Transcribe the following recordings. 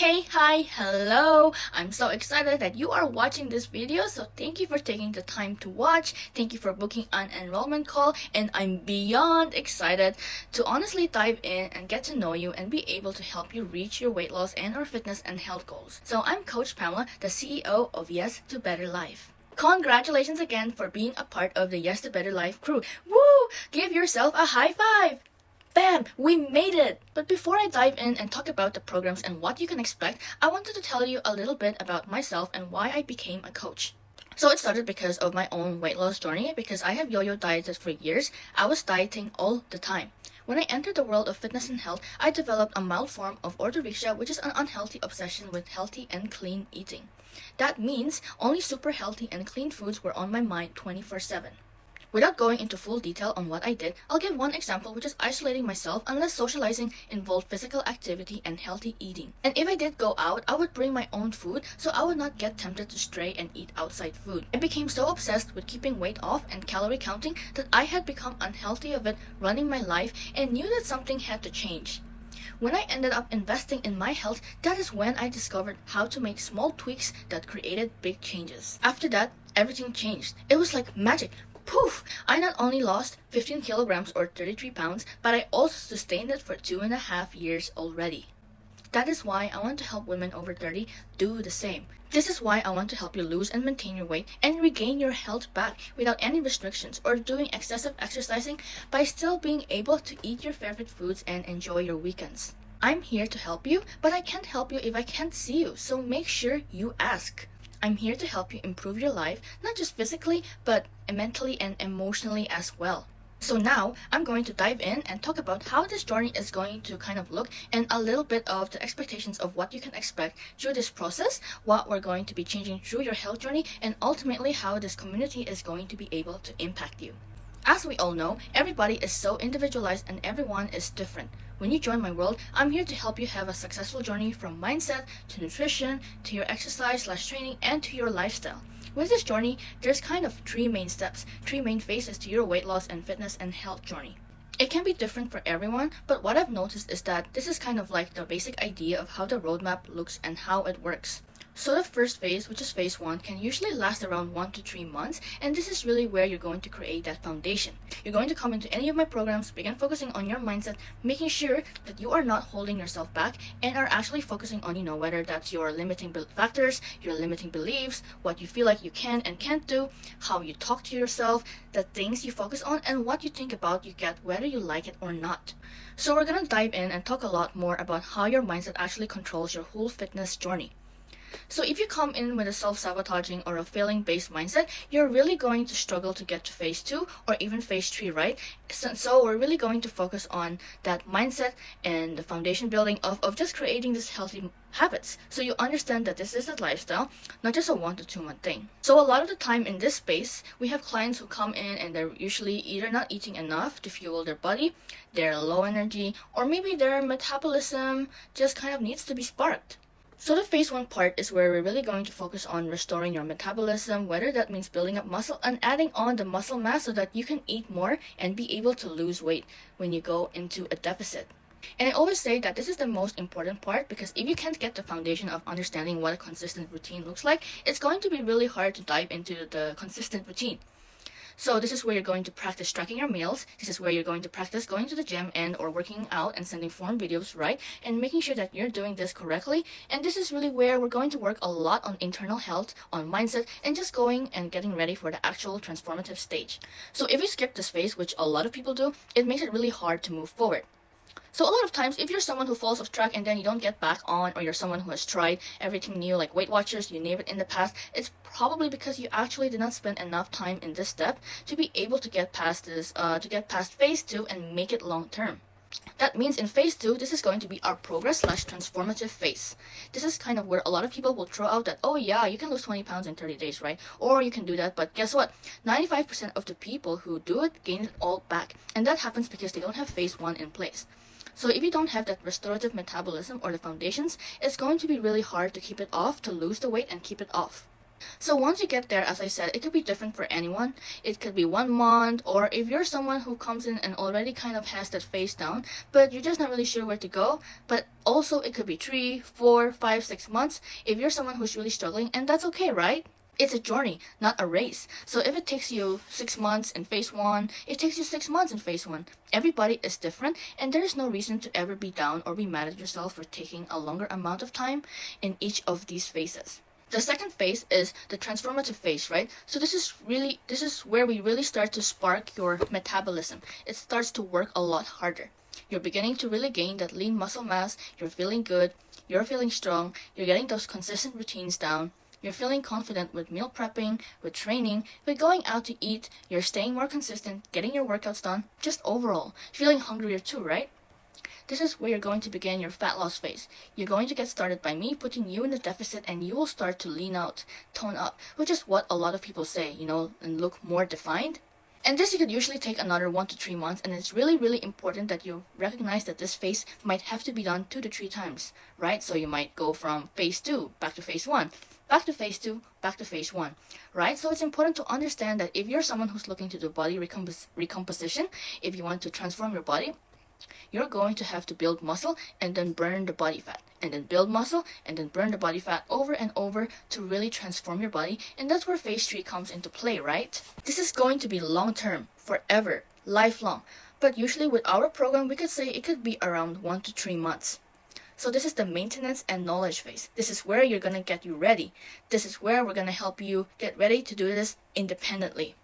Hey, hi, hello! I'm so excited that you are watching this video, so thank you for taking the time to watch. Thank you for booking an enrollment call, and I'm beyond excited to honestly dive in and get to know you and be able to help you reach your weight loss and or fitness and health goals. So I'm Coach Pamela, the CEO of Yes to Better Life. Congratulations again for being a part of the Yes to Better Life crew. Woo! Give yourself a high five! Bam! We made it! But before I dive in and talk about the programs and what you can expect, I wanted to tell you a little bit about myself and why I became a coach. So it started because of my own weight loss journey. Because I have yo-yo dieted for years, I was dieting all the time. When I entered the world of fitness and health, I developed a mild form of orthorexia, which is an unhealthy obsession with healthy and clean eating. That means only super healthy and clean foods were on my mind 24/7. Without going into full detail on what I did, I'll give one example, which is isolating myself unless socializing involved physical activity and healthy eating. And if I did go out, I would bring my own food so I would not get tempted to stray and eat outside food. I became so obsessed with keeping weight off and calorie counting that I had become unhealthy of it running my life and knew that something had to change. When I ended up investing in my health, that is when I discovered how to make small tweaks that created big changes. After that, everything changed. It was like magic. Poof! I not only lost 15 kilograms or 33 pounds, but I also sustained it for 2.5 years already. That is why I want to help women over 30 do the same. This is why I want to help you lose and maintain your weight and regain your health back without any restrictions or doing excessive exercising by still being able to eat your favorite foods and enjoy your weekends. I'm here to help you, but I can't help you if I can't see you, so make sure you ask. I'm here to help you improve your life, not just physically, but mentally and emotionally as well. So now, I'm going to dive in and talk about how this journey is going to kind of look and a little bit of the expectations of what you can expect through this process, what we're going to be changing through your health journey, and ultimately how this community is going to be able to impact you. As we all know, everybody is so individualized and everyone is different. When you join my world, I'm here to help you have a successful journey from mindset to nutrition to your exercise/training and to your lifestyle. With this journey, there's kind of three main steps, three main phases to your weight loss and fitness and health journey. It can be different for everyone, but what I've noticed is that this is kind of like the basic idea of how the roadmap looks and how it works. So the first phase, which is phase 1, can usually last around 1 to 3 months, and this is really where you're going to create that foundation. You're going to come into any of my programs, begin focusing on your mindset, making sure that you are not holding yourself back and are actually focusing on, whether that's your limiting factors, your limiting beliefs, what you feel like you can and can't do, how you talk to yourself, the things you focus on, and what you think about you get whether you like it or not. So we're going to dive in and talk a lot more about how your mindset actually controls your whole fitness journey. So if you come in with a self-sabotaging or a failing-based mindset, you're really going to struggle to get to phase 2 or even phase 3, right? So we're really going to focus on that mindset and the foundation building of just creating these healthy habits. So you understand that this is a lifestyle, not just a 1 to 2 month thing. So a lot of the time in this space, we have clients who come in and they're usually either not eating enough to fuel their body, they're low energy, or maybe their metabolism just kind of needs to be sparked. So the phase 1 part is where we're really going to focus on restoring your metabolism, whether that means building up muscle and adding on the muscle mass so that you can eat more and be able to lose weight when you go into a deficit. And I always say that this is the most important part because if you can't get the foundation of understanding what a consistent routine looks like, it's going to be really hard to dive into the consistent routine. So this is where you're going to practice tracking your meals. This is where you're going to practice going to the gym and or working out and sending form videos, right? And making sure that you're doing this correctly. And this is really where we're going to work a lot on internal health, on mindset, and just going and getting ready for the actual transformative stage. So if you skip this phase, which a lot of people do, it makes it really hard to move forward. So a lot of times, if you're someone who falls off track and then you don't get back on, or you're someone who has tried everything new, like Weight Watchers, you name it, in the past, it's probably because you actually did not spend enough time in this step to be able to get past this, to get past phase 2 and make it long term. That means in phase 2, this is going to be our progress/transformative phase. This is kind of where a lot of people will throw out that, oh yeah, you can lose 20 pounds in 30 days, right? Or you can do that, but guess what? 95% of the people who do it gain it all back. And that happens because they don't have phase 1 in place. So if you don't have that restorative metabolism or the foundations, it's going to be really hard to keep it off, to lose the weight and keep it off. So once you get there, as I said, it could be different for anyone. It could be 1 month, or if you're someone who comes in and already kind of has that face down, but you're just not really sure where to go. But also it could be 3, 4, 5, 6 months if you're someone who's really struggling, and that's okay, right? It's a journey, not a race. So if it takes you 6 months in phase 1, it takes you 6 months in phase 1. Everybody is different, and there is no reason to ever be down or be mad at yourself for taking a longer amount of time in each of these phases. The second phase is the transformative phase, right? So this is where we really start to spark your metabolism. It starts to work a lot harder. You're beginning to really gain that lean muscle mass, you're feeling good, you're feeling strong, you're getting those consistent routines down, you're feeling confident with meal prepping, with training, with going out to eat, you're staying more consistent, getting your workouts done, just overall, feeling hungrier too, right? This is where you're going to begin your fat loss phase. You're going to get started by me putting you in the deficit, and you will start to lean out, tone up, which is what a lot of people say, and look more defined. And this you could usually take another 1 to 3 months, and it's really, really important that you recognize that this phase might have to be done 2 to 3 times, right? So you might go from phase 2 back to phase 1, back to phase 2, back to phase 1, right? So it's important to understand that if you're someone who's looking to do body recomposition, if you want to transform your body, you're going to have to build muscle and then burn the body fat, and then build muscle and then burn the body fat over and over to really transform your body. And that's where phase 3 comes into play, right? This is going to be long term, forever, lifelong. But usually with our program, we could say it could be around 1 to 3 months. So this is the maintenance and knowledge phase. This is where you're going to get you ready. This is where we're going to help you get ready to do this independently.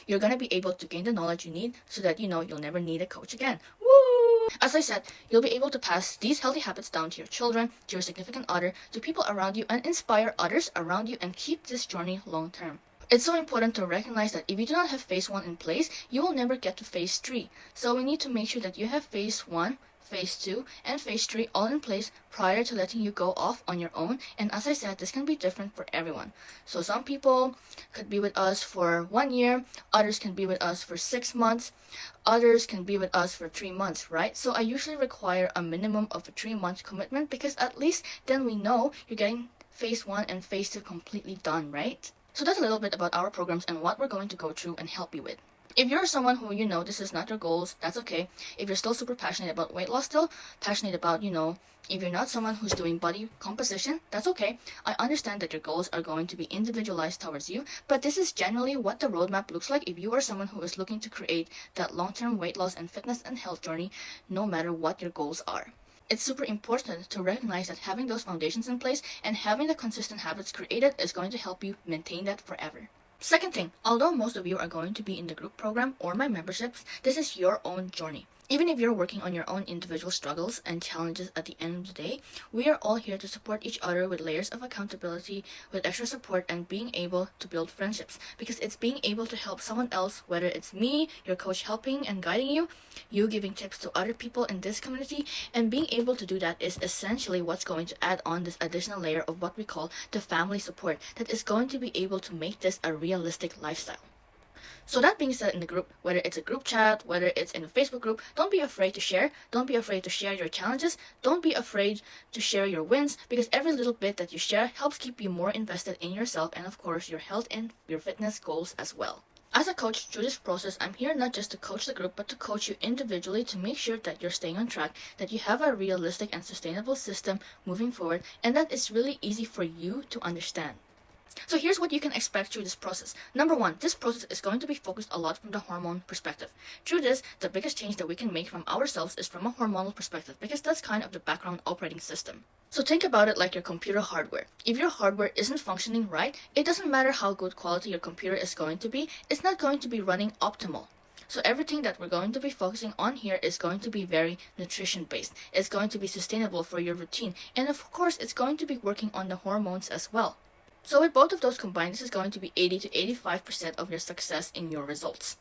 You're going to be able to gain the knowledge you need so that you'll never need a coach again. Woo! As I said, you'll be able to pass these healthy habits down to your children, to your significant other, to people around you, and inspire others around you and keep this journey long term. It's so important to recognize that if you do not have phase 1 in place, you will never get to phase 3. So we need to make sure that you have phase 1, phase 2, and phase 3 all in place prior to letting you go off on your own. And as I said, this can be different for everyone. So some people could be with us for 1 year, others can be with us for 6 months, others can be with us for 3 months, right? So I usually require a minimum of a 3-month commitment, because at least then we know you're getting phase 1 and phase 2 completely done, right? So that's a little bit about our programs and what we're going to go through and help you with. If you're someone who this is not your goals, that's okay. If you're still super passionate about weight loss, still passionate about, if you're not someone who's doing body composition, that's okay. I understand that your goals are going to be individualized towards you, but this is generally what the roadmap looks like if you are someone who is looking to create that long-term weight loss and fitness and health journey, no matter what your goals are. It's super important to recognize that having those foundations in place and having the consistent habits created is going to help you maintain that forever. Second thing, although most of you are going to be in the group program or my memberships, this is your own journey. Even if you're working on your own individual struggles and challenges at the end of the day, we are all here to support each other with layers of accountability, with extra support, and being able to build friendships. Because it's being able to help someone else, whether it's me, your coach helping and guiding you, you giving tips to other people in this community, and being able to do that is essentially what's going to add on this additional layer of what we call the family support that is going to be able to make this a realistic lifestyle. So that being said, in the group, whether it's a group chat, whether it's in a Facebook group, don't be afraid to share. Don't be afraid to share your challenges. Don't be afraid to share your wins, because every little bit that you share helps keep you more invested in yourself and, of course, your health and your fitness goals as well. As a coach through this process, I'm here not just to coach the group, but to coach you individually to make sure that you're staying on track, that you have a realistic and sustainable system moving forward, and that it's really easy for you to understand. So here's what you can expect through this process. Number 1, this process is going to be focused a lot from the hormone perspective. Through this, the biggest change that we can make from ourselves is from a hormonal perspective, because that's kind of the background operating system. So think about it like your computer hardware. If your hardware isn't functioning right, it doesn't matter how good quality your computer is going to be, it's not going to be running optimal. So everything that we're going to be focusing on here is going to be very nutrition based. It's going to be sustainable for your routine. And of course, it's going to be working on the hormones as well. So with both of those combined, this is going to be 80 to 85% of your success in your results.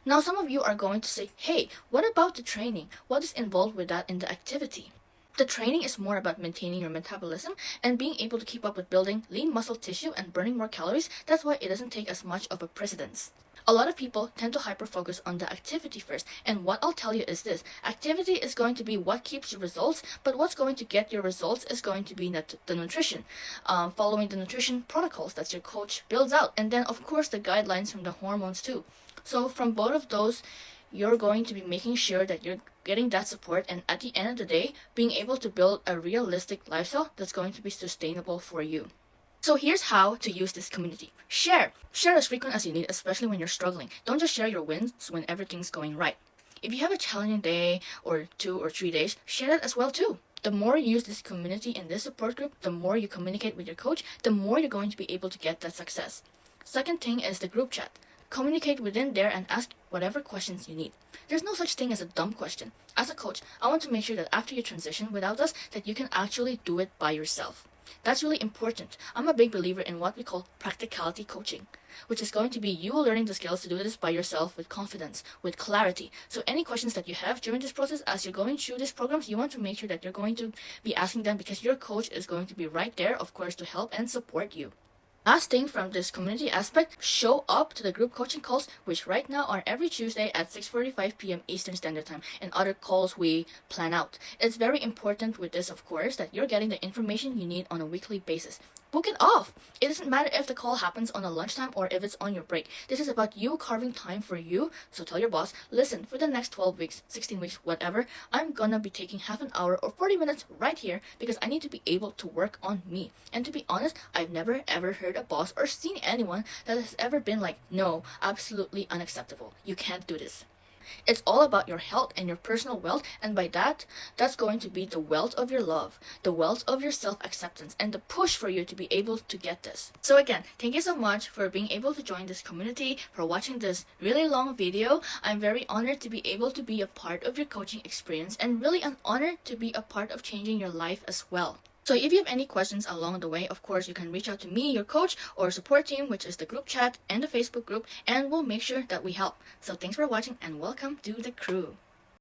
Now, some of you are going to say, hey, what about the training? What is involved with that in the activity? The training is more about maintaining your metabolism and being able to keep up with building lean muscle tissue and burning more calories. That's why it doesn't take as much of a precedence. A lot of people tend to hyper-focus on the activity first, and what I'll tell you is this. Activity is going to be what keeps your results, but what's going to get your results is going to be the nutrition. Following the nutrition protocols that your coach builds out, and then of course the guidelines from the hormones too. So from both of those, you're going to be making sure that you're getting that support, and at the end of the day, being able to build a realistic lifestyle that's going to be sustainable for you. So here's how to use this community. Share as frequent as you need, especially when you're struggling. Don't just share your wins when everything's going right. If you have a challenging day or 2 or 3 days, share that as well too. The more you use this community and this support group, the more you communicate with your coach, the more you're going to be able to get that success. Second thing is the group chat. Communicate within there and ask whatever questions you need. There's no such thing as a dumb question. As a coach, I want to make sure that after you transition without us, that you can actually do it by yourself. That's really important. I'm a big believer in what we call practicality coaching, which is going to be you learning the skills to do this by yourself with confidence, with clarity. So any questions that you have during this process as you're going through these programs, you want to make sure that you're going to be asking them, because your coach is going to be right there, of course, to help and support you. Last thing from this community aspect, show up to the group coaching calls, which right now are every Tuesday at 6:45 p.m. Eastern Standard Time, and other calls we plan out. It's very important with this, of course, that you're getting the information you need on a weekly basis. Book it off. It doesn't matter if the call happens on a lunchtime or if it's on your break. This is about you carving time for you. So tell your boss, listen, for the next 12 weeks, 16 weeks, whatever, I'm gonna be taking half an hour or 40 minutes right here because I need to be able to work on me. And to be honest, I've never ever heard a boss or seen anyone that has ever been like, no, absolutely unacceptable. You can't do this. It's all about your health and your personal wealth, and by that, that's going to be the wealth of your love, the wealth of your self-acceptance, and the push for you to be able to get this. So again, thank you so much for being able to join this community, for watching this really long video. I'm very honored to be able to be a part of your coaching experience, and really an honor to be a part of changing your life as well. So if you have any questions along the way, of course, you can reach out to me, your coach, or support team, which is the group chat and the Facebook group, and we'll make sure that we help. So thanks for watching and welcome to the crew.